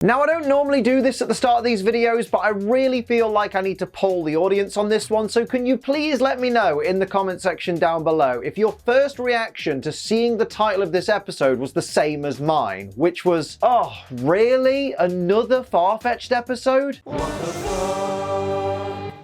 Now, I don't normally do this at the start of these videos, but I really feel like I need to poll the audience on this one, so can you please let me know in the comment section down below if your first reaction to seeing the title of this episode was the same as mine, which was, oh, really? Another Farfetch'd episode? What the fuck?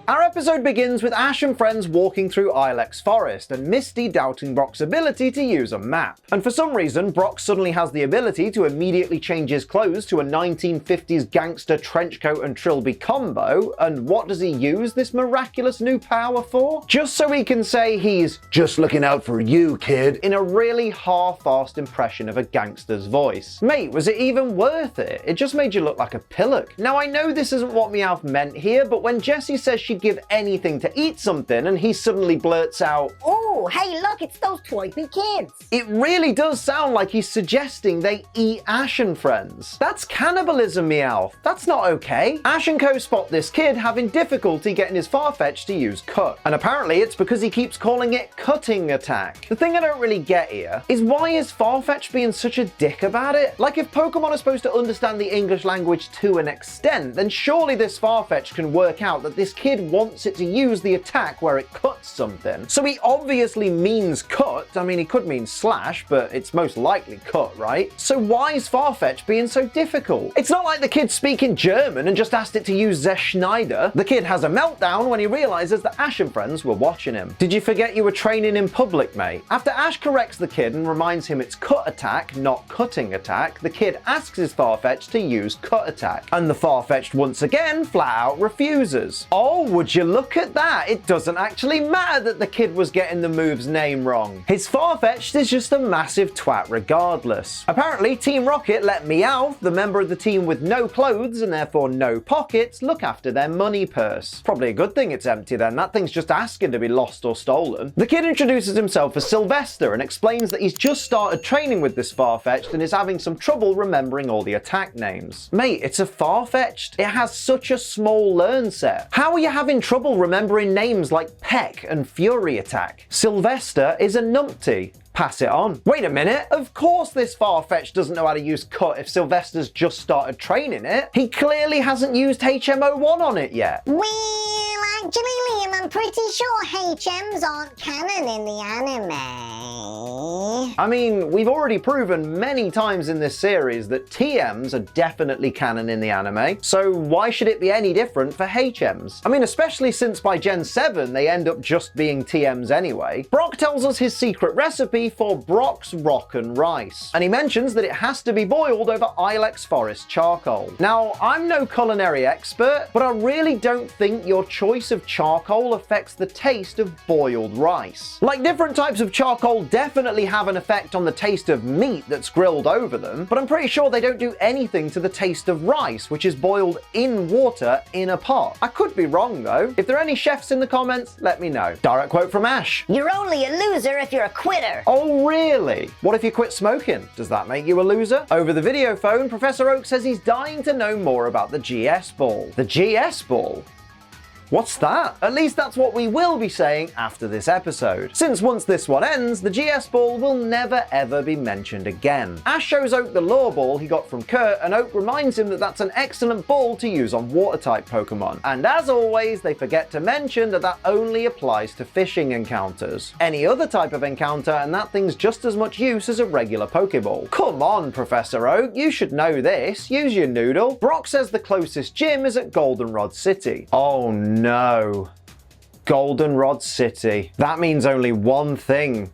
Our episode begins with Ash and friends walking through Ilex Forest and Misty doubting Brock's ability to use a map. And for some reason, Brock suddenly has the ability to immediately change his clothes to a 1950s gangster trenchcoat and trilby combo, and what does he use this miraculous new power for? Just so he can say he's just looking out for you, kid, in a really half-assed impression of a gangster's voice. Mate, was it even worth it? It just made you look like a pillock. Now, I know this isn't what Meowth meant here, but when Jessie says she'd give anything to eat something and he suddenly blurts out, "Oh, hey look, it's those twerpy kids," it really does sound like he's suggesting they eat Ash and friends. That's cannibalism, Meowth. That's not okay. Ash and co spot this kid having difficulty getting his Farfetch'd to use cut, and apparently it's because he keeps calling it cutting attack. The thing I don't really get here is why is Farfetch'd being such a dick about it? Like, if Pokemon are supposed to understand the English language to an extent, then surely this Farfetch'd can work out that this kid wants it to use the attack where it cuts something. So he obviously means cut. I mean, he could mean slash, but it's most likely cut, right? So why is Farfetch'd being so difficult? It's not like the kid's speaking German and just asked it to use Ze Schneider. The kid has a meltdown when he realizes that Ash and friends were watching him. Did you forget you were training in public, mate? After Ash corrects the kid and reminds him it's cut attack, not cutting attack, the kid asks his Farfetch'd to use cut attack. And the Farfetch'd once again flat out refuses. Oh, would you look at that? It doesn't actually matter that the kid was getting the move's name wrong. His Farfetch'd is just a massive twat regardless. Apparently, Team Rocket let Meowth, the member of the team with no clothes and therefore no pockets, look after their money purse. Probably a good thing it's empty then. That thing's just asking to be lost or stolen. The kid introduces himself as Sylvester and explains that he's just started training with this Farfetch'd and is having some trouble remembering all the attack names. Mate, it's a Farfetch'd. It has such a small learn set. How are you having trouble remembering names like Peck and Fury Attack? Sylvester is a numpty. Pass it on. Wait a minute, of course this Farfetch'd doesn't know how to use cut if Sylvester's just started training it. He clearly hasn't used HM01 on it yet. Well, actually, Liam, I'm pretty sure HMs aren't canon in the anime. I mean, we've already proven many times in this series that TMs are definitely canon in the anime, so why should it be any different for HMs? I mean, especially since by Gen 7 they end up just being TMs anyway. Brock tells us his secret recipe for Brock's Rock and Rice, and he mentions that it has to be boiled over Ilex Forest charcoal. Now, I'm no culinary expert, but I really don't think your choice of charcoal affects the taste of boiled rice. Like, different types of charcoal definitely have an effect on the taste of meat that's grilled over them, but I'm pretty sure they don't do anything to the taste of rice, which is boiled in water in a pot. I could be wrong though. If there are any chefs in the comments, let me know. Direct quote from Ash. You're only a loser if you're a quitter. Oh really? What if you quit smoking? Does that make you a loser? Over the video phone, Professor Oak says he's dying to know more about the GS ball. The GS ball? What's that? At least that's what we will be saying after this episode, since once this one ends, the GS ball will never ever be mentioned again. Ash shows Oak the lure ball he got from Kurt, and Oak reminds him that that's an excellent ball to use on water-type Pokemon. And as always, they forget to mention that that only applies to fishing encounters. Any other type of encounter, and that thing's just as much use as a regular Pokeball. Come on, Professor Oak, you should know this. Use your noodle. Brock says the closest gym is at Goldenrod City. Oh no. Goldenrod City. That means only one thing.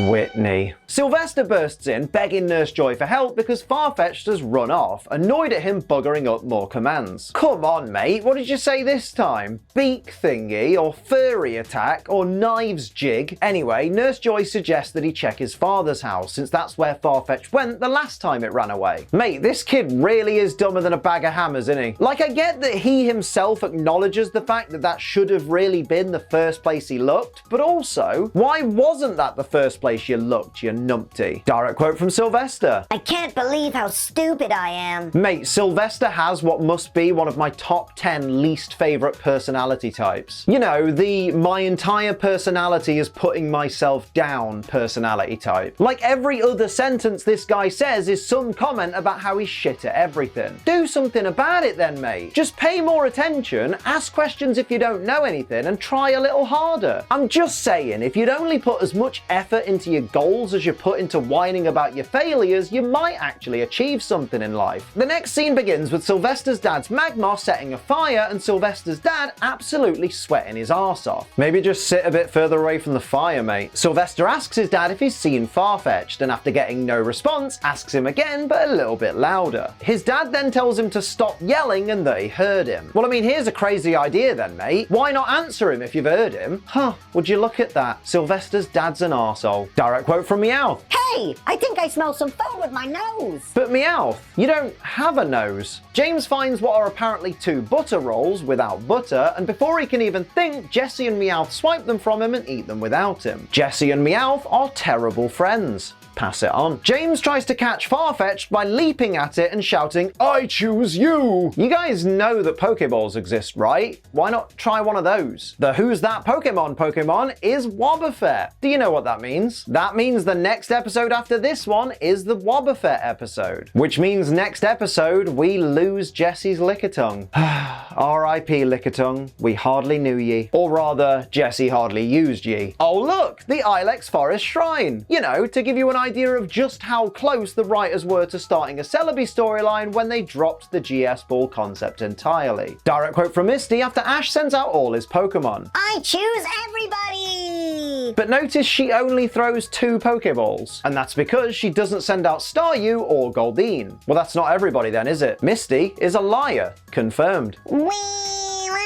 Whitney. Sylvester bursts in, begging Nurse Joy for help because Farfetch'd has run off, annoyed at him buggering up more commands. Come on, mate, what did you say this time? Beak thingy, or furry attack, or knives jig? Anyway, Nurse Joy suggests that he check his father's house, since that's where Farfetch'd went the last time it ran away. Mate, this kid really is dumber than a bag of hammers, isn't he? Like, I get that he himself acknowledges the fact that that should have really been the first place he looked, but also, why wasn't that the first first place, you looked, you numpty. Direct quote from Sylvester. I can't believe how stupid I am. Mate, Sylvester has what must be one of my top 10 least favorite personality types. You know, the my entire personality is putting myself down personality type. Like every other sentence this guy says is some comment about how he's shit at everything. Do something about it then, mate. Just pay more attention, ask questions if you don't know anything, and try a little harder. I'm just saying, if you'd only put as much effort into your goals as you put into whining about your failures, you might actually achieve something in life. The next scene begins with Sylvester's dad's magma setting a fire and Sylvester's dad absolutely sweating his arse off. Maybe just sit a bit further away from the fire, mate. Sylvester asks his dad if he's seen Farfetch'd, and after getting no response, asks him again, but a little bit louder. His dad then tells him to stop yelling and that he heard him. Well, I mean, here's a crazy idea then, mate. Why not answer him if you've heard him? Huh, would you look at that? Sylvester's dad's an arsehole. Direct quote from Meowth. Hey, I think I smell some food with my nose. But Meowth, you don't have a nose. James finds what are apparently 2 butter rolls without butter, and before he can even think, Jessie and Meowth swipe them from him and eat them without him. Jessie and Meowth are terrible friends. Pass it on. James tries to catch Farfetch'd by leaping at it and shouting, "I choose you!" You guys know that Pokeballs exist, right? Why not try one of those? The Who's That Pokemon is Wobbuffet. Do you know what that means? That means the next episode after this one is the Wobbuffet episode. Which means next episode we lose Jessie's Lickitung. R.I.P. Lickitung, we hardly knew ye. Or rather, Jessie hardly used ye. Oh look, the Ilex Forest Shrine. You know, to give you an idea of just how close the writers were to starting a Celebi storyline when they dropped the GS Ball concept entirely. Direct quote from Misty after Ash sends out all his Pokemon. I choose everybody! But notice she only throws 2 Pokeballs, and that's because she doesn't send out Staryu or Goldeen. Well, that's not everybody then, is it? Misty is a liar. Confirmed. Well,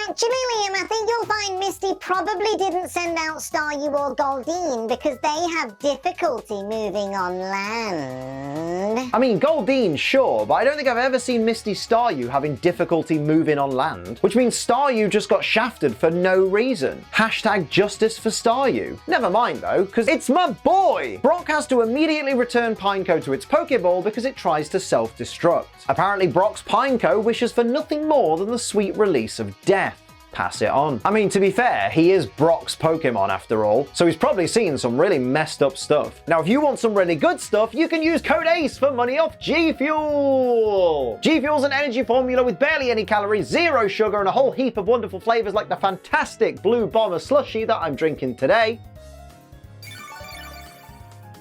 actually, Liam, I think you'll find Misty probably didn't send out Staryu or Goldeen because they have difficulty moving on land. I mean, Goldeen, sure, but I don't think I've ever seen Misty Staryu having difficulty moving on land, which means Staryu just got shafted for no reason. Hashtag justice for Staryu. Never mind though, because it's my boy! Brock has to immediately return Pineco to its Pokeball because it tries to self-destruct. Apparently Brock's Pineco wishes for nothing more than the sweet release of death. Pass it on. I mean, to be fair, he is Brock's Pokemon after all, so he's probably seen some really messed up stuff. Now, if you want some really good stuff, you can use code ACE for money off G Fuel. G Fuel's an energy formula with barely any calories, 0 sugar, and a whole heap of wonderful flavors like the fantastic Blue Bomber slushie that I'm drinking today.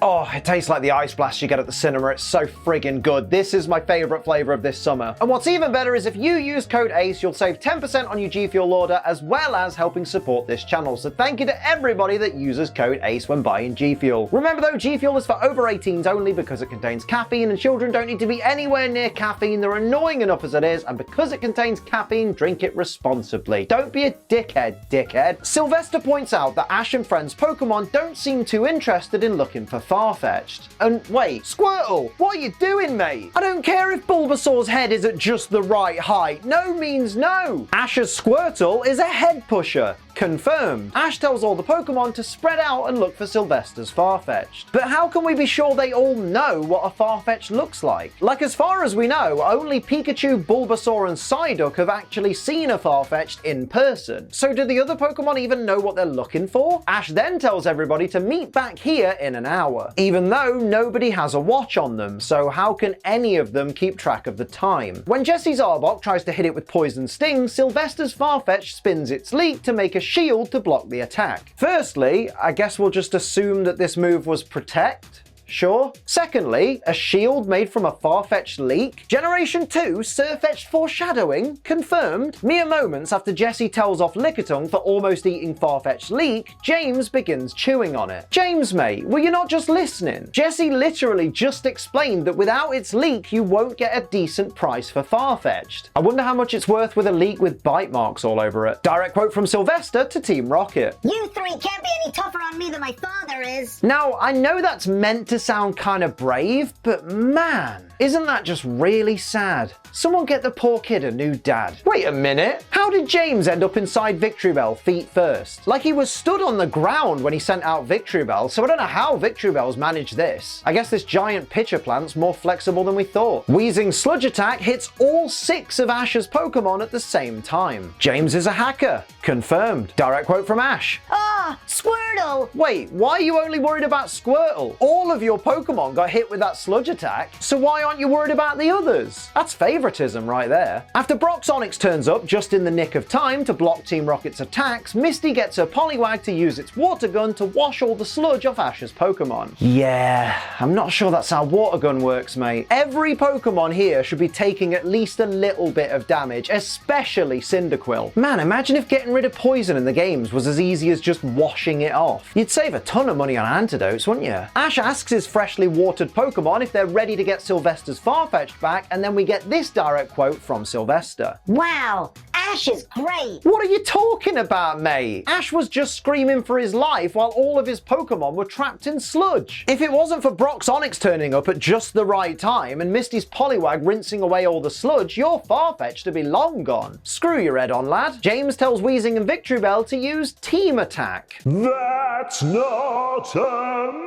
Oh, it tastes like the ice blast you get at the cinema. It's so friggin' good. This is my favorite flavor of this summer. And what's even better is if you use code ACE, you'll save 10% on your G Fuel order, as well as helping support this channel. So thank you to everybody that uses code ACE when buying G Fuel. Remember though, G Fuel is for over 18s only because it contains caffeine, and children don't need to be anywhere near caffeine. They're annoying enough as it is, and because it contains caffeine, drink it responsibly. Don't be a dickhead. Sylvester points out that Ash and friends' Pokemon don't seem too interested in looking for Farfetch'd. And wait, Squirtle, what are you doing, mate? I don't care if Bulbasaur's head is at just the right height. No means no. Ash's Squirtle is a head pusher. Confirmed. Ash tells all the Pokemon to spread out and look for Sylvester's Farfetch'd. But how can we be sure they all know what a Farfetch'd looks like? Like, as far as we know, only Pikachu, Bulbasaur, and Psyduck have actually seen a Farfetch'd in person. So do the other Pokemon even know what they're looking for? Ash then tells everybody to meet back here in an hour, even though nobody has a watch on them, so how can any of them keep track of the time? When Jessie's Arbok tries to hit it with Poison Sting, Sylvester's Farfetch'd spins its leak to make a shield to block the attack. Firstly, I guess we'll just assume that this move was Protect. Sure. Secondly, a shield made from a Farfetch'd leak. Generation 2 Sirfetch'd foreshadowing confirmed. Mere moments after Jessie tells off Lickitung for almost eating Farfetch'd leak, James begins chewing on it. James, mate, were you not just listening? Jessie literally just explained that without its leak, you won't get a decent price for Farfetch'd. I wonder how much it's worth with a leak with bite marks all over it. Direct quote from Sylvester to Team Rocket. You three can't be any tougher on me than my father is. Now, I know that's meant to sound kind of brave, but man, isn't that just really sad? Someone get the poor kid a new dad. Wait a minute, how did James end up inside Victreebel feet first? Like, he was stood on the ground when he sent out Victreebel, so I don't know how Victreebel's managed this. I guess this giant pitcher plant's more flexible than we thought. Weezing's sludge attack hits all 6 of Ash's Pokemon at the same time. James is a hacker. Confirmed. Direct quote from Ash. Ah, Squirtle! Wait, why are you only worried about Squirtle? All of your Pokemon got hit with that sludge attack, so why aren't you worried about the others? That's favoritism right there. After Brock's Onix turns up just in the nick of time to block Team Rocket's attacks, Misty gets her Poliwag to use its water gun to wash all the sludge off Ash's Pokemon. Yeah, I'm not sure that's how water gun works, mate. Every Pokemon here should be taking at least a little bit of damage, especially Cyndaquil. Man, imagine if getting rid of poison in the games was as easy as just washing it off. You'd save a ton of money on antidotes, wouldn't you? Ash asks his freshly watered Pokemon if they're ready to get Sylvester's Farfetch'd back, and then we get this direct quote from Sylvester. Wow, Ash is great! What are you talking about, mate? Ash was just screaming for his life while all of his Pokemon were trapped in sludge. If it wasn't for Brock's Onix turning up at just the right time and Misty's Poliwag rinsing away all the sludge, your Farfetch'd to be long gone. Screw your head on, lad. James tells Weezing and Victreebel to use Team Attack. That's not a move.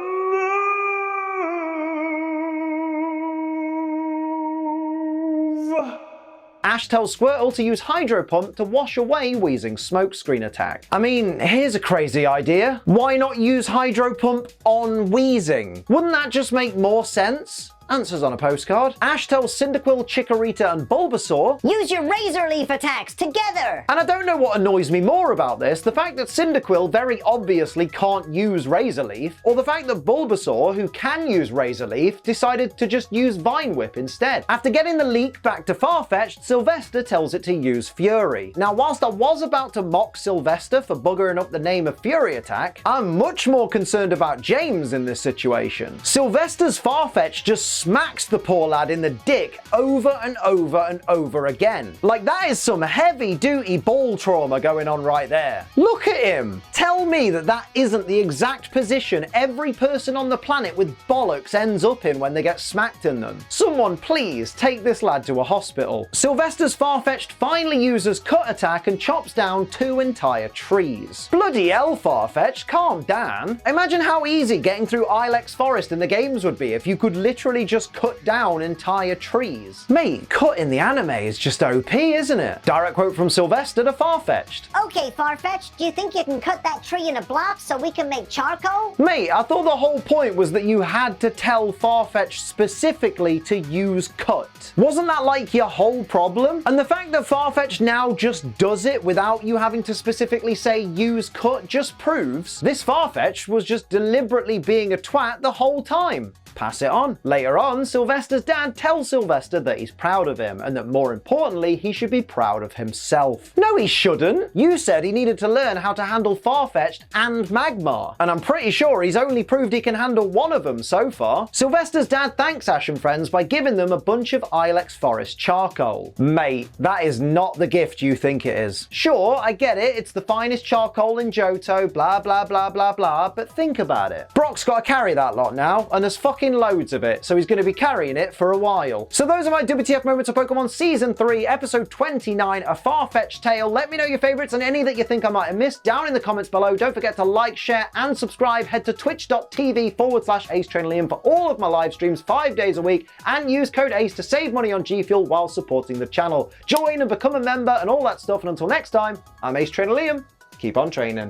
Ash tells Squirtle to use Hydro Pump to wash away Weezing's Smokescreen attack. I mean, here's a crazy idea. Why not use Hydro Pump on Weezing? Wouldn't that just make more sense? Answers on a postcard. Ash tells Cyndaquil, Chikorita, and Bulbasaur, use your Razor Leaf attacks together! and I don't know what annoys me more about this, the fact that Cyndaquil very obviously can't use Razor Leaf, or the fact that Bulbasaur, who can use Razor Leaf, decided to just use Vine Whip instead. After getting the leak back to Farfetch'd, Sylvester tells it to use Fury. Now, whilst I was about to mock Sylvester for buggering up the name of Fury Attack, I'm much more concerned about James in this situation. Sylvester's Farfetch'd just smacks the poor lad in the dick over and over and over again. Like, that is some heavy-duty ball trauma going on right there. Look at him! Tell me that that isn't the exact position every person on the planet with bollocks ends up in when they get smacked in them. Someone please take this lad to a hospital. Sylvester's Farfetch'd finally uses Cut Attack and chops down 2 entire trees. Bloody hell, Farfetch'd, calm down. Imagine how easy getting through Ilex Forest in the games would be if you could literally just cut down entire trees. Mate, cut in the anime is just OP, isn't it? Direct quote from Sylvester to Farfetch'd. Okay, Farfetch'd, do you think you can cut that tree in a block so we can make charcoal? Mate, I thought the whole point was that you had to tell Farfetch'd specifically to use cut. Wasn't that like your whole problem? And the fact that Farfetch'd now just does it without you having to specifically say use cut just proves this Farfetch'd was just deliberately being a twat the whole time. Pass it on. Later on, Sylvester's dad tells Sylvester that he's proud of him, and that more importantly, he should be proud of himself. No, he shouldn't. You said he needed to learn how to handle Farfetch'd and Magmar, and I'm pretty sure he's only proved he can handle one of them so far. Sylvester's dad thanks Ash and friends by giving them a bunch of Ilex Forest charcoal. Mate, that is not the gift you think it is. Sure, I get it, it's the finest charcoal in Johto, blah blah blah blah blah, but think about it. Brock's got to carry that lot now, and there's fucking loads of it, so he's going to be carrying it for a while. So those are my WTF moments of Pokemon Season 3, Episode 29, A Farfetch'd Tale. Let me know your favourites and any that you think I might have missed down in the comments below. Don't forget to like, share, and subscribe. Head to twitch.tv/AceTrainLiam for all of my live streams 5 days a week, and use code ACE to save money on G Fuel while supporting the channel. Join and become a member and all that stuff, and until next time, I'm Ace Trainer Liam. Keep on training.